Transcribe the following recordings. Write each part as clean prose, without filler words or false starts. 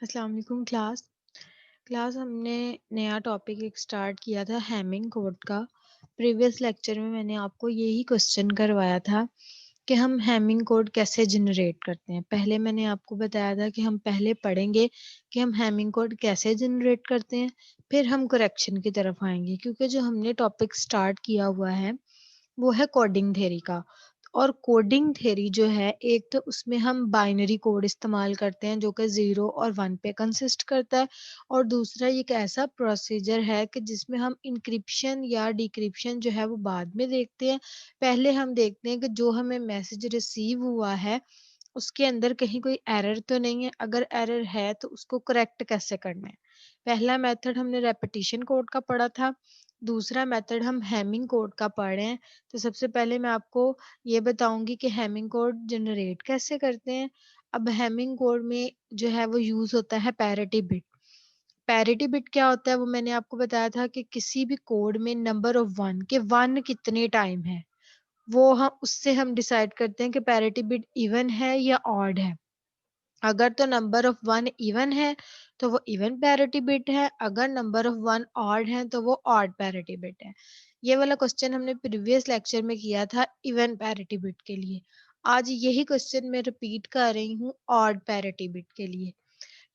अस्सलाम वालेकुम क्लास। हमने नया टॉपिक एक स्टार्ट किया था हैमिंग कोड का। प्रीवियस लेक्चर में मैंने आपको यही क्वेश्चन करवाया था कि हम हैमिंग कोड कैसे जनरेट करते हैं। पहले मैंने आपको बताया था कि हम पहले पढ़ेंगे कि हम हैमिंग कोड कैसे जनरेट करते हैं, फिर हम करेक्शन की तरफ आएंगे, क्योंकि जो हमने टॉपिक स्टार्ट किया हुआ है वो है कोडिंग थ्योरी का। और कोडिंग थ्योरी जो है, एक तो उसमें हम बाइनरी कोड इस्तेमाल करते हैं जो कि 0 और 1 पे कंसिस्ट करता है, और दूसरा एक ऐसा प्रोसीजर है कि जिसमें हम इंक्रिप्शन या डिक्रिप्शन जो है वो बाद में देखते हैं। पहले हम देखते हैं कि जो हमें मैसेज रिसीव हुआ है उसके अंदर कहीं कोई एरर तो नहीं है। अगर एरर है तो उसको करेक्ट कैसे करना है। पहला मेथड हमने रेपिटेशन कोड का पढ़ा था, दूसरा मेथड हम हैमिंग कोड का पढ़ रहे हैं। तो सबसे पहले मैं आपको ये बताऊंगी कि हैमिंग कोड जनरेट कैसे करते हैं। अब हैमिंग कोड में जो है वो यूज होता है पैरिटी बिट। पैरिटी बिट क्या होता है वो मैंने आपको बताया था कि किसी भी कोड में नंबर ऑफ वन के वन कितने टाइम है, वो हम उससे हम डिसाइड करते हैं कि पैरिटी बिट इवन है या ऑड है। अगर तो नंबर ऑफ वन इवन है तो वो इवन पैरिटी बिट है, अगर नंबर ऑफ वन ऑड है तो वो ऑड पैरिटी बिट है। ये वाला क्वेश्चन हमने प्रीवियस लेक्चर में किया था इवन पैरिटी बिट के लिए। आज यही क्वेश्चन मैं रिपीट कर रही हूँ ऑड पैरिटी बिट के लिए।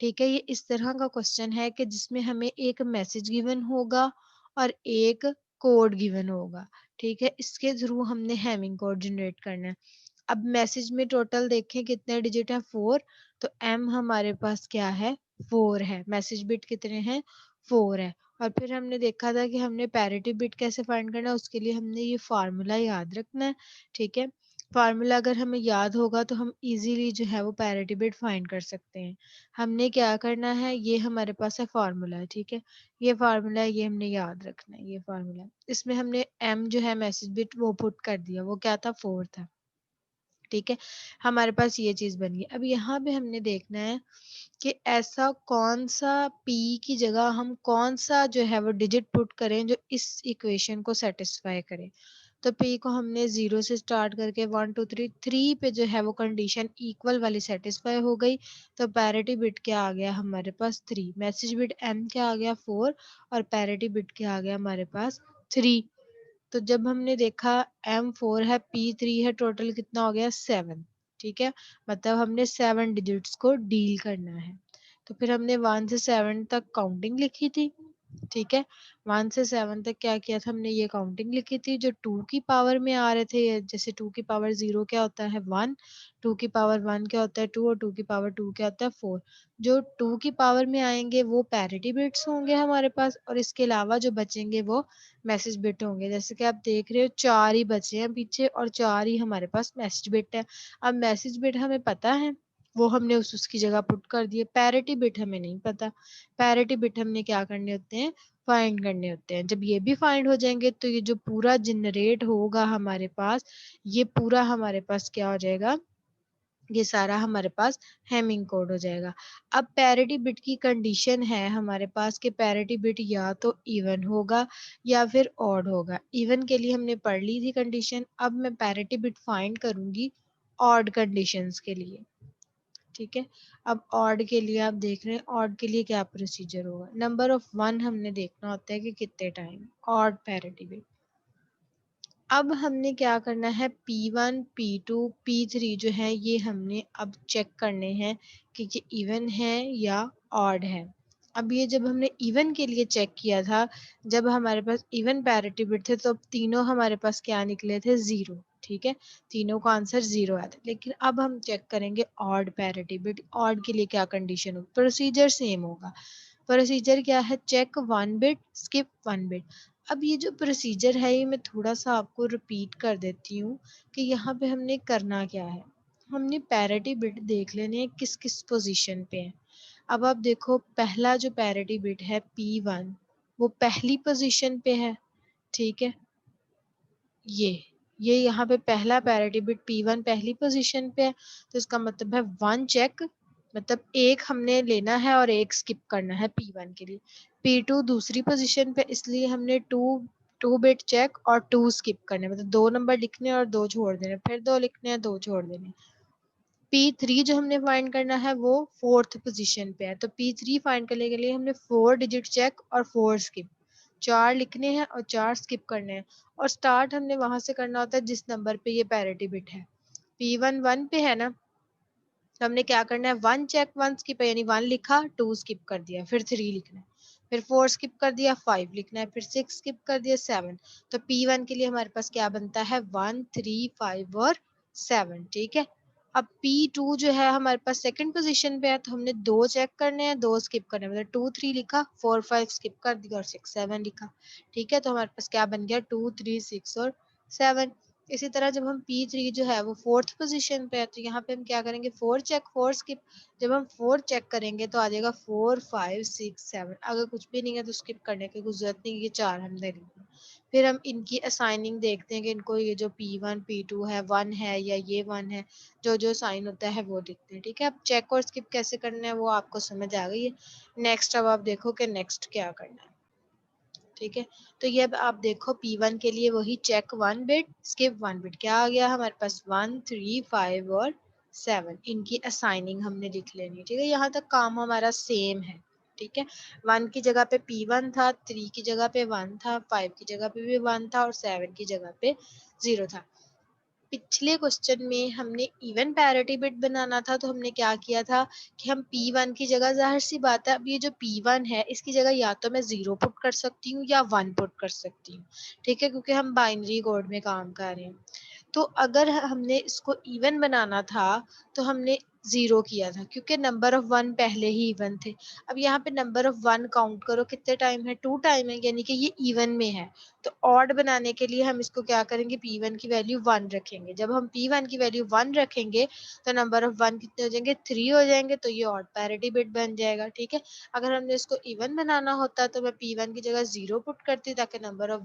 ठीक है, ये इस तरह का क्वेश्चन है कि जिसमें हमें एक मैसेज गिवन होगा और एक कोड गिवन होगा। ठीक है, इसके थ्रू हमने हैमिंग कोड जनरेट करना है। अब मैसेज में टोटल देखें कितने डिजिट है, 4। तो एम हमारे पास क्या है, 4 है। मैसेज बिट कितने हैं, 4 है। और फिर हमने देखा था कि हमने पैरिटी बिट कैसे फाइंड करना है, उसके लिए हमने ये फार्मूला याद रखना है। ठीक है, फार्मूला अगर हमें याद होगा तो हम इजीली जो है वो पैरिटी बिट फाइंड कर सकते हैं। हमने क्या करना है, ये हमारे पास है फार्मूला है। ठीक है, ये फार्मूला है, ये हमने याद रखना है। ये फार्मूला, इसमें हमने एम जो है मैसेज बिट वो पुट कर दिया, वो क्या था, 4 था। ठीक है, हमारे पास ये चीज बन गई। अब यहाँ पे हमने देखना है कि ऐसा कौन सा पी की जगह हम कौन सा जो है वो डिजिट पुट करें जो इस इक्वेशन को सेटिस्फाई करे। तो पी को हमने 0 से स्टार्ट करके 1 2 3 3 पे जो है वो कंडीशन इक्वल वाली सेटिस्फाई हो गई। तो पैरिटी बिट क्या आ गया हमारे पास, 3। मैसेज बिट एम क्या आ गया, 4। और पैरिटी बिट क्या आ गया हमारे पास, 3। तो जब हमने देखा M4 है, P3 है, टोटल कितना हो गया, 7। ठीक है, मतलब हमने 7 डिजिट्स को डील करना है। तो फिर हमने 1 से 7 तक काउंटिंग लिखी थी। ठीक है, 1 से 7 तक क्या किया था, हमने ये काउंटिंग लिखी थी जो 2 की पावर में आ रहे थे। जैसे 2 की पावर 0 क्या होता है, 1। 2 की पावर 1 क्या होता है, 2। और 2 की पावर 2 क्या होता है, 4। जो 2 की पावर में आएंगे वो पैरिटी बिट्स होंगे हमारे पास, और इसके अलावा जो बचेंगे वो मैसेज बिट होंगे। जैसे कि आप देख रहे हो 4 ही बचे हैं पीछे, और 4 ही हमारे पास मैसेज बिट है। अब मैसेज बिट हमें पता है, वो हमने उसकी जगह पुट कर दिए। पैरिटी बिट हमें नहीं पता। पैरिटी बिट हमने क्या करने होते हैं, फाइंड करने होते हैं। जब ये भी फाइंड हो जाएंगे तो ये जो पूरा जनरेट होगा हमारे पास, ये पूरा हमारे पास क्या हो जाएगा, ये सारा हमारे पास हैमिंग कोड हो जाएगा। अब पैरिटी बिट की कंडीशन है हमारे पास कि पैरिटी बिट या तो इवन होगा या फिर ऑड होगा। इवन के लिए हमने पढ़ ली थी कंडीशन, अब मैं पैरिटी बिट फाइंड करूंगी ऑड कंडीशंस के लिए। ठीक है, अब ऑड के लिए आप देख रहे हैं ऑड के लिए क्या प्रोसीजर होगा। नंबर ऑफ वन हमने देखना होता है कि कितने टाइम, ऑड पैरिटी बिट। अब हमने क्या करना है, P1 P2 P3 जो है ये हमने अब चेक करने हैं कि ये इवन है या ऑड है। अब ये जब हमने इवन के लिए चेक किया था, जब हमारे पास इवन पैरिटी बिट थे तो तीनों हमारे पास क्या निकले थे, 0। ठीक है, तीनों का आंसर 0 आया था। लेकिन अब हम चेक करेंगे ऑड पैरिटी बिट। ऑड के लिए क्या कंडीशन होगी, प्रोसीजर सेम होगा। प्रोसीजर क्या है, चेक 1 बिट स्किप 1 बिट। अब ये जो प्रोसीजर है ये मैं थोड़ा सा आपको रिपीट कर देती हूँ कि यहाँ पे हमने करना क्या है। हमने पैरिटी बिट देख लेने हैं किस किस पोजीशन पे है। अब आप देखो पहला जो पैरिटी बिट है P1, वो पहली पोजीशन पे है। ठीक है, ये यहाँ पे पहला पैरिटी बिट P1 पहली पोजीशन पे है, तो इसका मतलब है 1 चेक, मतलब एक हमने लेना है और एक स्किप करना है P1 के लिए। P2 दूसरी पोजीशन पे, इसलिए हमने 2 बिट चेक और 2 स्किप करने, मतलब 2 नंबर लिखने और 2 छोड़ देने, फिर 2 लिखने हैं 2 छोड़ देने। P3 जो हमने फाइंड करना है वो 4th पोजीशन पे है, तो P3 फाइंड करने के लिए हमने 4 डिजिट चेक और 4 स्किप, 4 लिखने हैं और 4 स्किप करने हैं। और स्टार्ट हमने वहां से करना होता है जिस नंबर पे ये पैरिटी बिट है। P1 1 पे है ना, तो हमने क्या करना है 1 चेक 1 स्किप है, यानी 1 लिखा 2 स्किप कर दिया, फिर 3 लिखना है, फिर 4 स्किप कर दिया 5 लिखना है, फिर 6 स्किप कर दिया 7। तो P1 के लिए हमारे पास क्या बनता है 1 3 5 और 7। ठीक है, अब P2 जो है हमारे पास सेकंड पोजीशन पे है, तो हमने 2 चेक करने हैं 2 स्किप करने हैं, मतलब 2 3 लिखा 4 5 स्किप कर दिया और 6 7 लिखा। ठीक है, तो हमारे पास क्या बन गया 2 3 6 और 7। इसी तरह जब हम P3 जो है वो 4th पोजीशन पे है, तो यहाँ पे हम क्या करेंगे 4 चेक 4 स्किप। जब हम 4 चेक करेंगे तो आ जाएगा 4 5 6 7। अगर कुछ भी नहीं है तो स्किप करने की कुछ जरूरत नहीं, ये 4 हमने लिखना। फिर हम इनकी असाइनिंग देखते हैं कि इनको ये जो P1 P2 है 1 है या ये 1 है, जो जो साइन होता है वो लिखते हैं। ठीक है, अब चेक और स्किप कैसे करना है वो आपको समझ आ गई है। नेक्स्ट अब आप देखो कि नेक्स्ट क्या करना है। ठीक है, तो ये अब आप देखो P1 के लिए वही चेक 1 बिट स्किप 1 बिट, क्या आ गया हमारे पास 1 3 5 और 7। इनकी असाइनिंग हमने लिख लेनी। ठीक है, यहाँ तक काम हमारा सेम है। ठीक है, 1 की जगह पे P1 था, 3 की जगह पे 1 था, 5 की जगह पे भी 1 था और 7 की जगह पे 0 था। पिछले क्वेश्चन में हमने इवन पैरिटी बिट बनाना था, तो हमने क्या किया था कि हम P1 की जगह, जाहिर सी बात है अब ये जो P1 है इसकी जगह या तो मैं 0 पुट कर सकती हूँ या 1 पुट कर सकती हूँ। ठीक है, क्योंकि हम बाइनरी कोड में काम कर रहे हैं। तो अगर हमने इसको इवन बनाना था तो हमने 0 किया था, क्योंकि नंबर ऑफ 1 पहले ही इवन थे। अब यहाँ पे नंबर ऑफ 1 काउंट करो कितने टाइम है 2 टाइम है, यानी कि ये इवन में है। तो ऑड बनाने के लिए हम इसको क्या करेंगे P1 की वैल्यू 1 रखेंगे। जब हम P1 की वैल्यू 1 रखेंगे तो नंबर ऑफ 1 कितने हो जाएंगे 3 हो जाएंगे, तो ये ऑड पैरिटी बिट बन जाएगा। ठीक है, अगर हमने इसको इवन बनाना होता तो मैं P1 की जगह 0 पुट करती ताकि नंबर ऑफ